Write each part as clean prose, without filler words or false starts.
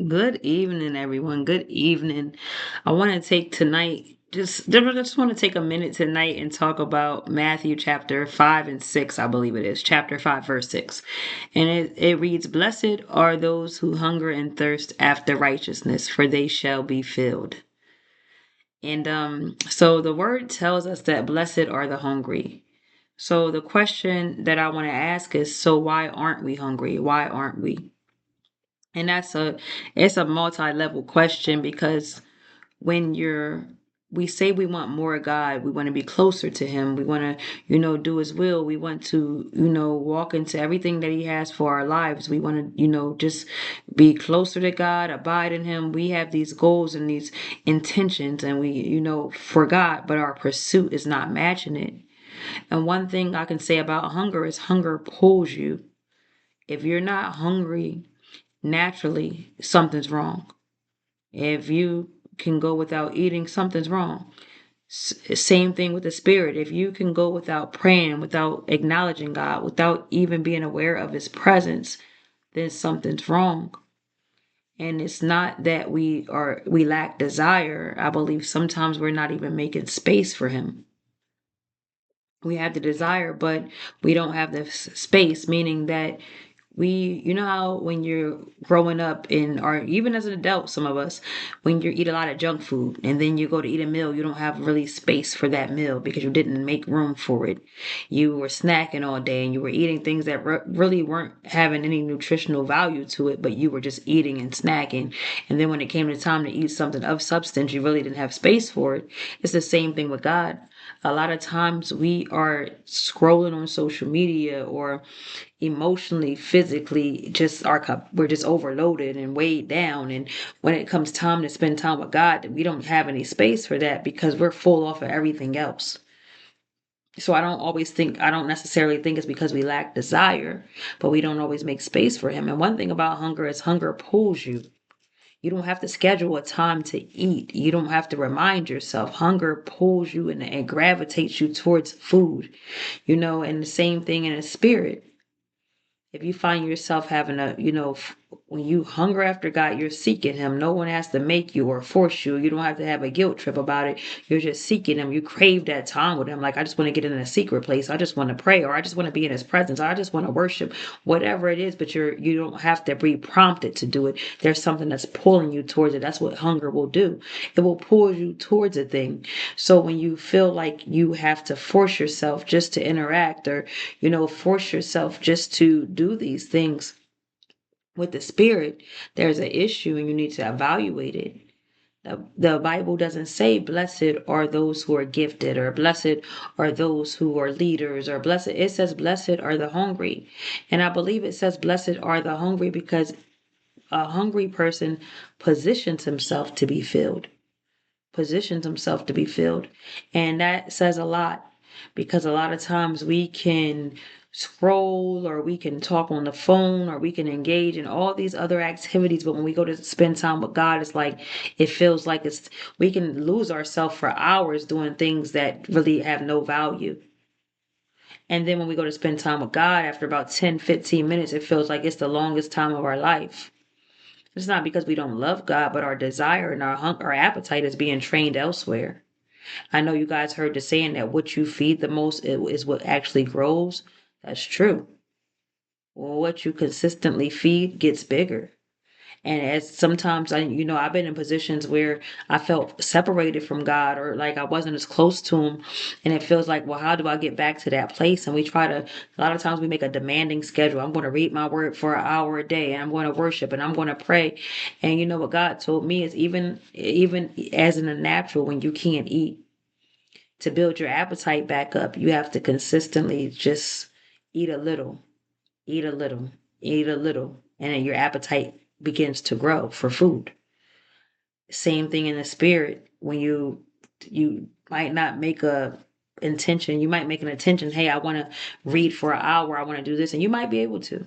Good evening, everyone. Good evening. I want to take tonight, just want to take a minute tonight and talk about Matthew chapter 5 and 6, I believe it is. Chapter 5, verse 6. And it reads, "Blessed are those who hunger and thirst after righteousness, for they shall be filled." And so the word tells us that blessed are the hungry. So the question that I want to ask is, so why aren't we hungry? Why aren't we? And it's a multi-level question because when we say we want more of God, we want to be closer to him, we want to, do his will, we want to, walk into everything that he has for our lives. We want to, just be closer to God, abide in him. We have these goals and these intentions and we, for God, but our pursuit is not matching it. And one thing I can say about hunger is hunger pulls you. If you're not hungry naturally, something's wrong. If you can go without eating, something's wrong. Same thing with the spirit. If you can go without praying, without acknowledging God, without even being aware of his presence, then something's wrong. And it's not that we lack desire. I believe sometimes we're not even making space for him. We have the desire, but we don't have the space, meaning that you know how when you're growing up or even as an adult, some of us, when you eat a lot of junk food and then you go to eat a meal, you don't have really space for that meal because you didn't make room for it. You were snacking all day and you were eating things that really weren't having any nutritional value to it, but you were just eating and snacking. And then when it came to time to eat something of substance, you really didn't have space for it. It's the same thing with God. A lot of times we are scrolling on social media or emotionally, physically, we're just overloaded and weighed down. And when it comes time to spend time with God, we don't have any space for that because we're full off of everything else. So I don't necessarily think it's because we lack desire, but we don't always make space for him. And one thing about hunger is hunger pulls you. You don't have to schedule a time to eat. You don't have to remind yourself. Hunger pulls you and gravitates you towards food, and the same thing in a spirit. If you find yourself having when you hunger after God, you're seeking him. No one has to make you or force you. You don't have to have a guilt trip about it. You're just seeking him. You crave that time with him. Like, I just want to get in a secret place. I just want to pray, or I just want to be in his presence. Or I just want to worship, whatever it is, but you don't have to be prompted to do it. There's something that's pulling you towards it. That's what hunger will do. It will pull you towards a thing. So when you feel like you have to force yourself just to interact or, force yourself just to do these things with the spirit, there's an issue and you need to evaluate it. The Bible doesn't say blessed are those who are gifted or blessed are those who are leaders or blessed. It says blessed are the hungry. And I believe it says blessed are the hungry because a hungry person positions himself to be filled positions himself to be filled. And that says a lot because a lot of times we can scroll or we can talk on the phone or we can engage in all these other activities. But when we go to spend time with God, it's like it feels like we can lose ourselves for hours doing things that really have no value. And then when we go to spend time with God, after about 10, 15 minutes, it feels like it's the longest time of our life. It's not because we don't love God, but our desire and our appetite is being trained elsewhere. I know you guys heard the saying that what you feed the most is what actually grows. That's true. Well, what you consistently feed gets bigger. And as sometimes I've been in positions where I felt separated from God or like I wasn't as close to him. And it feels like, well, how do I get back to that place? And a lot of times we make a demanding schedule. I'm going to read my word for an hour a day and I'm going to worship and I'm going to pray. And you know what God told me is even as in the natural, when you can't eat, to build your appetite back up, you have to consistently just eat a little, eat a little, eat a little, and then your appetite begins to grow for food. Same thing in the spirit. When you might not make a intention, you might make an intention, hey, I want to read for an hour, I want to do this, and you might be able to.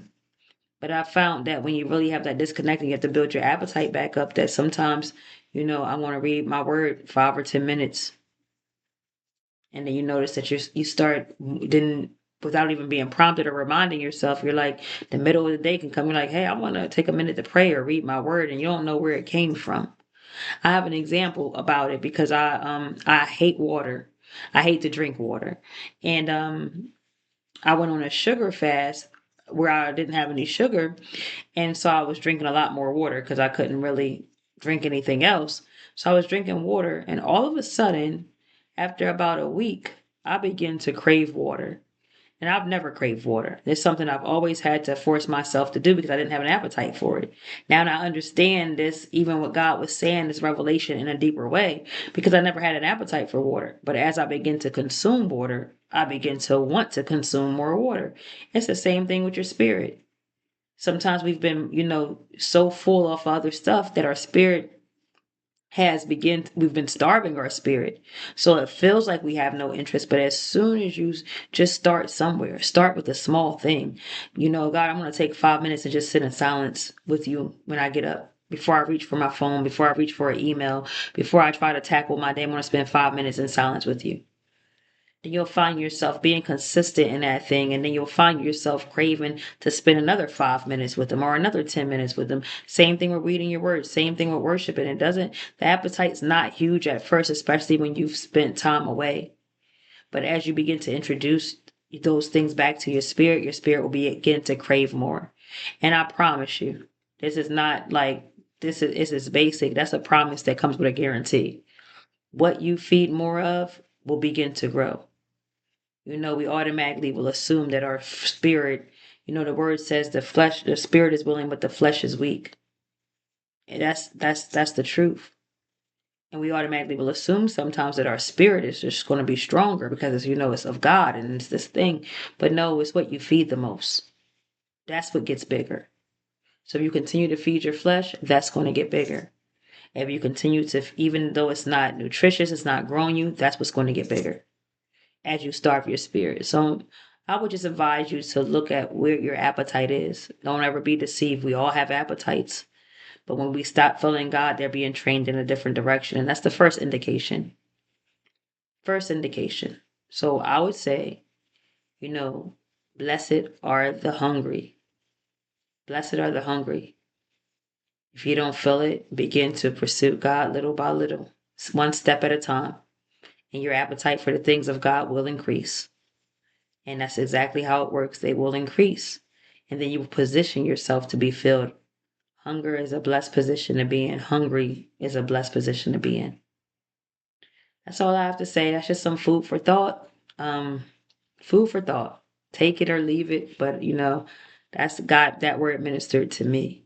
But I found that when you really have that disconnect and you have to build your appetite back up, that sometimes, I want to read my word 5 or 10 minutes. And then you notice that you start then without even being prompted or reminding yourself. You're like, the middle of the day can come. You're like, hey, I want to take a minute to pray or read my word, and you don't know where it came from. I have an example about it because I hate water. I hate to drink water, and I went on a sugar fast where I didn't have any sugar, and so I was drinking a lot more water because I couldn't really drink anything else. So I was drinking water, and all of a sudden, after about a week, I began to crave water. And I've never craved water. It's something I've always had to force myself to do because I didn't have an appetite for it. Now I understand this, even what God was saying, this revelation in a deeper way, because I never had an appetite for water. But as I begin to consume water, I begin to want to consume more water. It's the same thing with your spirit. Sometimes we've been, so full of other stuff that our spirit we've been starving our spirit, so it feels like we have no interest. But as soon as you just start somewhere, start with a small thing. God, I'm going to take 5 minutes and just sit in silence with you when I get up, before I reach for my phone, before I reach for an email, before I try to tackle my day. I'm going to spend 5 minutes in silence with you. Then you'll find yourself being consistent in that thing, and then you'll find yourself craving to spend another 5 minutes with them or another 10 minutes with them. Same thing with reading your word, same thing with worshiping. The appetite's not huge at first, especially when you've spent time away. But as you begin to introduce those things back to your spirit will begin to crave more. And I promise you, this is not like this is basic. That's a promise that comes with a guarantee. What you feed more of will begin to grow. We automatically will assume that our spirit, the word says the spirit is willing, but the flesh is weak. And that's the truth. And we automatically will assume sometimes that our spirit is just going to be stronger because, it's of God and it's this thing. But no, it's what you feed the most. That's what gets bigger. So if you continue to feed your flesh, that's going to get bigger. If you continue to, even though it's not nutritious, it's not growing you, that's what's going to get bigger as you starve your spirit. So I would just advise you to look at where your appetite is. Don't ever be deceived. We all have appetites. But when we stop feeling God, they're being trained in a different direction. And that's the first indication. First indication. So I would say, blessed are the hungry. Blessed are the hungry. If you don't feel it, begin to pursue God little by little, one step at a time. And your appetite for the things of God will increase. And that's exactly how it works. They will increase. And then you will position yourself to be filled. Hunger is a blessed position to be in. Hungry is a blessed position to be in. That's all I have to say. That's just some food for thought. Food for thought. Take it or leave it. But, that's God, that word ministered to me.